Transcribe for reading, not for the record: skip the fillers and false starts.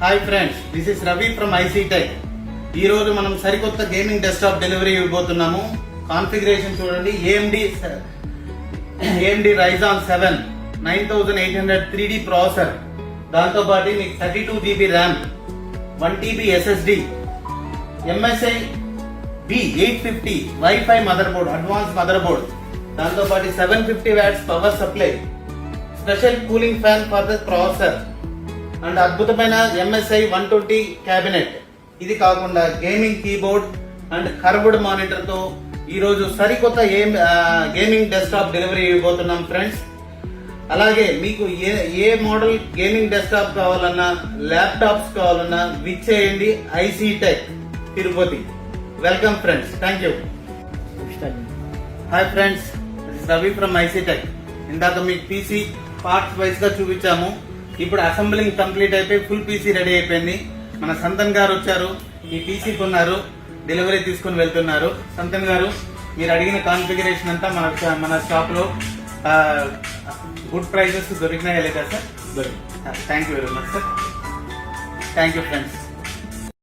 Hi friends, this is Ravi from IC tech. ఈ రోజు మనం సరికొత్త గేమింగ్ డెస్క్టాప్ డెలివరీ ఇవ్వబోతున్నాము. కాన్ఫిగరేషన్ చూడండి. AMD Ryzen 7 9800 3D ప్రాసెసర్, దాంతో పాటు మీకు 32 GB RAM, 1 TB SSD, MSI B850 wifi motherboard, advance motherboard, దాంతో పాటు 750 watts power supply, special cooling fan for the processor and అద్భుతమైన MSI 120 క్యాబినెట్. ఇది కాకుండా gaming keyboard and curved monitor తో ఈ రోజు సరికొత్త గేమింగ్ డెస్క్టాప్ డెలివరీ ఇవ్వబోతున్నాం ఫ్రెండ్స్. అలాగే మీకు ఏ మోడల్ గేమింగ్ డెస్క్టాప్ కావాలన్నా, ల్యాప్టాప్స్ కావాలన్నా విచ్చేయండి IC tech Tirupati. Welcome friends, thank you. Hi friends, this is Ravi from IC tech. ఇందాక మీకు పీసీ పార్ట్స్ వైజ్ గా చూపించాము. ఇప్పుడు అసెంబ్లింగ్ కంప్లీట్ అయిపోయి ఫుల్ పీసీ రెడీ అయిపోయింది. మన సంతన్ గారు వచ్చారు, ఈ పీసీ కొన్నారు, డెలివరీ తీసుకుని వెళ్తున్నారు. సంతన్ గారు, మీరు అడిగిన కాన్ఫిగరేషన్ అంతా మన షాప్ లో గుడ్ ప్రైజెస్ దొరికినాయా లేదా సార్? దొరికి. Thank you very much sir. Thank you friends.